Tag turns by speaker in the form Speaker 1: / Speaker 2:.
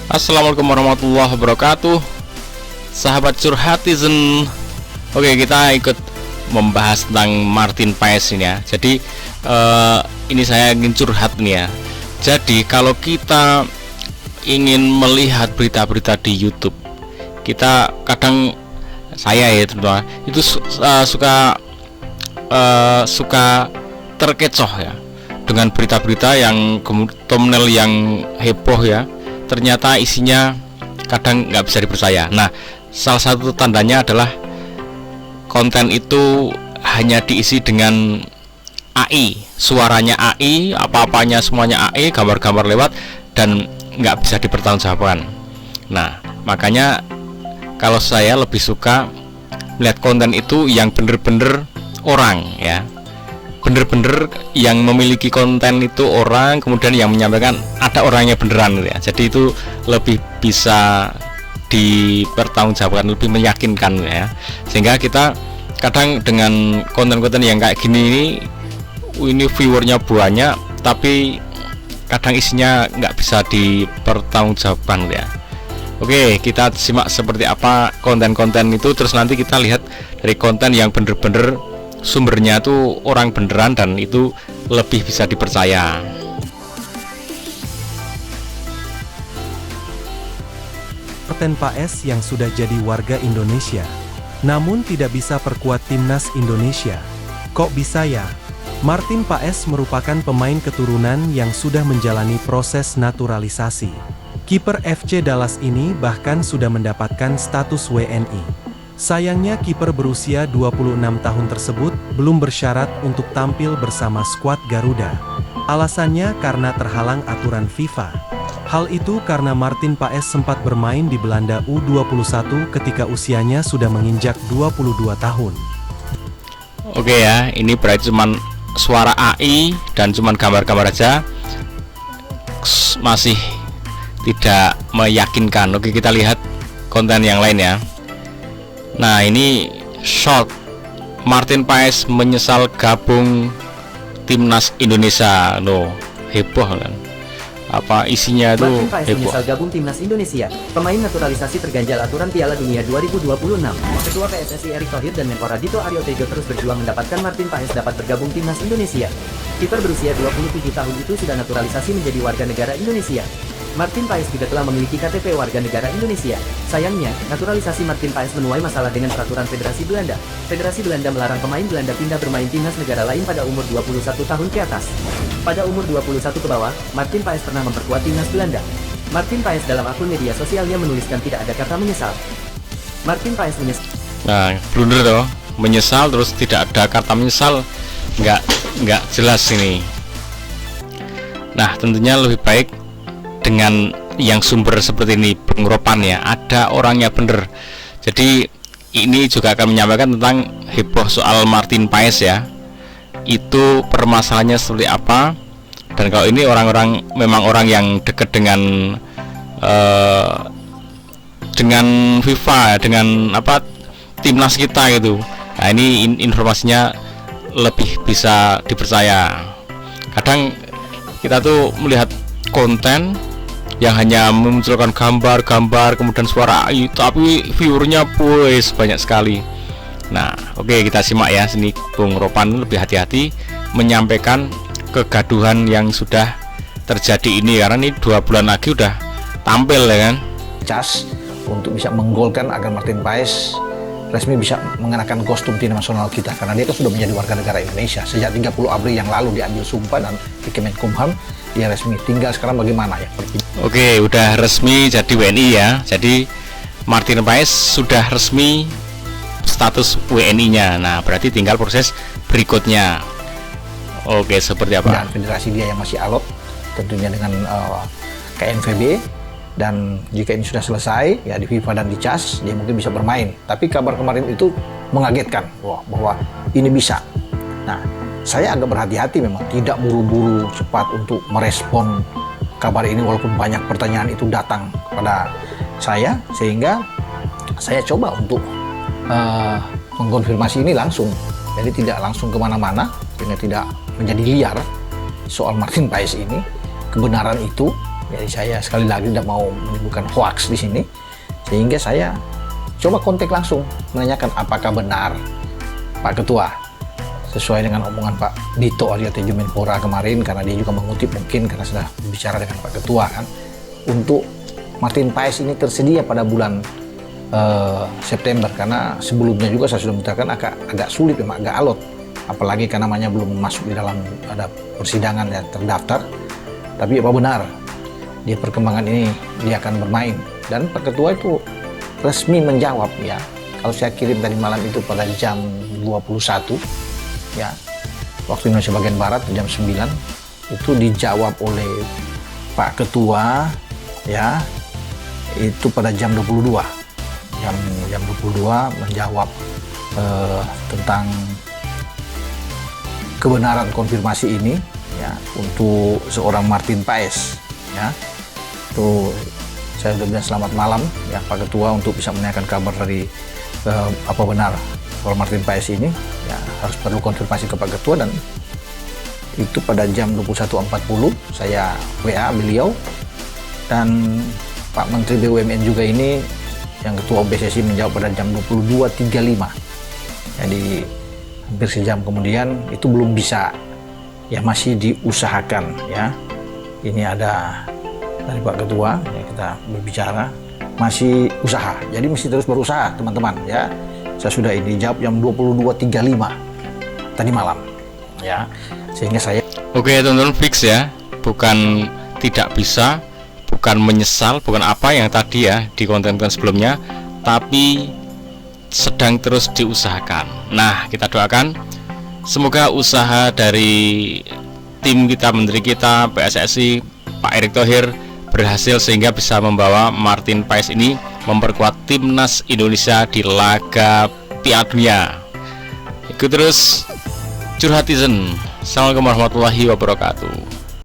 Speaker 1: Assalamualaikum warahmatullahi wabarakatuh, sahabat curhatizen. Oke, kita ikut membahas tentang Martin Paes ini ya. Jadi ini saya ingin curhat nih ya. Jadi kalau kita ingin melihat berita-berita di YouTube, kita kadang, saya ya terutama itu suka terkecoh ya dengan berita-berita yang thumbnail yang heboh ya. Ternyata isinya kadang nggak bisa dipercaya. Nah, salah satu tandanya adalah konten itu hanya diisi dengan AI, suaranya AI, apa-apanya semuanya AI, gambar-gambar lewat, dan nggak bisa dipertanggungjawabkan. Nah, makanya kalau saya lebih suka melihat konten itu yang bener-bener orang ya, bener-bener yang memiliki konten itu orang, kemudian yang menyampaikan ada orangnya beneran gitu ya. Jadi itu lebih bisa dipertanggungjawabkan, lebih meyakinkan ya. Sehingga kita kadang dengan konten-konten yang kayak gini ini viewernya banyak, tapi kadang isinya nggak bisa dipertanggungjawabkan ya. Oke, kita simak seperti apa konten-konten itu, terus nanti kita lihat dari konten yang bener-bener sumbernya tuh orang beneran dan itu lebih bisa dipercaya.
Speaker 2: Martin Paes yang sudah jadi warga Indonesia, namun tidak bisa perkuat timnas Indonesia. Kok bisa ya? Martin Paes merupakan pemain keturunan yang sudah menjalani proses naturalisasi. Kiper FC Dallas ini bahkan sudah mendapatkan status WNI. Sayangnya kiper berusia 26 tahun tersebut belum bersyarat untuk tampil bersama skuad Garuda. Alasannya karena terhalang aturan FIFA. Hal itu karena Martin Paes sempat bermain di Belanda U21 ketika usianya sudah menginjak 22 tahun.
Speaker 1: Oke ya, ini berarti cuman suara AI dan cuman gambar-gambar aja, masih tidak meyakinkan. Oke, kita lihat konten yang lain ya. Nah, ini short Martin Paes menyesal gabung timnas Indonesia. Loh, heboh kan? Apa isinya tuh
Speaker 3: Martin Paes
Speaker 1: heboh.
Speaker 3: menyesal gabung timnas Indonesia. Pemain naturalisasi terganjal aturan Piala Dunia 2026. Ketua PSSI Erick Thohir dan Menpora Dito Aryo Tejo terus berjuang mendapatkan Martin Paes dapat bergabung timnas Indonesia. Kiper berusia 27 tahun itu sudah naturalisasi menjadi warga negara Indonesia. Martin Paes juga telah memiliki KTP warga negara Indonesia. Sayangnya, naturalisasi Martin Paes menuai masalah dengan peraturan Federasi Belanda. Federasi Belanda melarang pemain Belanda pindah bermain timnas negara lain pada umur 21 tahun ke atas. Pada umur 21 ke bawah, Martin Paes pernah memperkuat timnas Belanda. Martin Paes dalam akun media sosialnya menuliskan tidak ada kata menyesal. Martin Paes menyesal.
Speaker 1: Nah, blunder toh, menyesal terus tidak ada kata menyesal, nggak jelas ini. Nah, tentunya lebih baik dengan yang sumber seperti ini, pengurapan ya, ada orangnya bener. Jadi ini juga akan menyampaikan tentang heboh soal Martin Paes ya, itu permasalahannya seperti apa. Dan kalau ini orang-orang memang orang yang dekat dengan FIFA, dengan apa, timnas kita gitu. Nah, ini informasinya lebih bisa dipercaya. Kadang kita tuh melihat konten yang hanya memunculkan gambar-gambar kemudian suara AI, tapi viewernya banyak sekali. Nah, oke, kita simak ya. Sini Bung Ropan lebih hati-hati menyampaikan kegaduhan yang sudah terjadi ini, karena ini 2 bulan lagi udah tampil ya kan.
Speaker 4: Cas untuk bisa menggolkan agar Martin Paes resmi bisa mengenakan kostum tim nasional kita, karena dia kan sudah menjadi warga negara Indonesia sejak 30 April yang lalu diambil sumpah dan di Kemenkumham dia resmi. Tinggal sekarang bagaimana ya?
Speaker 1: Oke, udah resmi jadi WNI ya. Jadi Martin Paes sudah resmi status WNI-nya. Nah, berarti tinggal proses berikutnya. Oke, seperti apa?
Speaker 4: Dan federasi dia yang masih alot tentunya dengan KNVB. Dan jika ini sudah selesai ya di FIFA dan di CAS, dia mungkin bisa bermain. Tapi kabar kemarin itu mengagetkan bahwa ini bisa. Nah, saya agak berhati-hati memang, tidak buru-buru cepat untuk merespon kabar ini, walaupun banyak pertanyaan itu datang kepada saya, sehingga saya coba untuk mengkonfirmasi ini langsung. Jadi tidak langsung kemana-mana, sehingga tidak menjadi liar soal Martin Paes ini. Kebenaran itu Jadi saya sekali lagi tidak mau menimbulkan hoax di sini, sehingga saya coba kontak langsung menanyakan apakah benar Pak Ketua, sesuai dengan omongan Pak Dito Aryo Tejo Menpora kemarin, karena dia juga mengutip mungkin karena sudah bicara dengan Pak Ketua kan, untuk Martin Paes ini tersedia pada bulan September, karena sebelumnya juga saya sudah mengatakan agak sulit, memang agak alot, apalagi karena namanya belum masuk di dalam ada persidangan yang terdaftar. Tapi apa benar di perkembangan ini dia akan bermain? Dan Pak Ketua itu resmi menjawab ya. Kalau saya kirim tadi malam itu pada jam 21 ya, waktu Indonesia bagian Barat jam 9, itu dijawab oleh Pak Ketua ya, itu pada jam 22. Jam 22 menjawab tentang kebenaran konfirmasi ini ya untuk seorang Martin Paes ya. Itu saya sudah bilang selamat malam ya Pak Ketua, untuk bisa menanyakan kabar dari apa benar soal Martin Paes ini ya, harus perlu konfirmasi ke Pak Ketua. Dan itu pada jam 21.40 saya WA beliau, dan Pak Menteri BUMN juga ini yang Ketua PSSI menjawab pada jam 22.35. Jadi hampir sejam kemudian itu belum bisa ya, masih diusahakan ya. Ini ada dari Pak Ketua ya, kita berbicara masih usaha, jadi mesti terus berusaha teman-teman ya. Saya sudah ini jawab jam 22.35 tadi malam ya, sehingga saya
Speaker 1: teman-teman, fix ya, bukan tidak bisa, bukan menyesal, bukan apa yang tadi ya di konten-konten sebelumnya, tapi sedang terus diusahakan. Nah, kita doakan semoga usaha dari tim kita, menteri kita, PSSI, Pak Erick Thohir berhasil, sehingga bisa membawa Martin Paes ini memperkuat timnas Indonesia di laga Piala Dunia. Ikut terus Curhatizen. Assalamualaikum warahmatullahi wabarakatuh.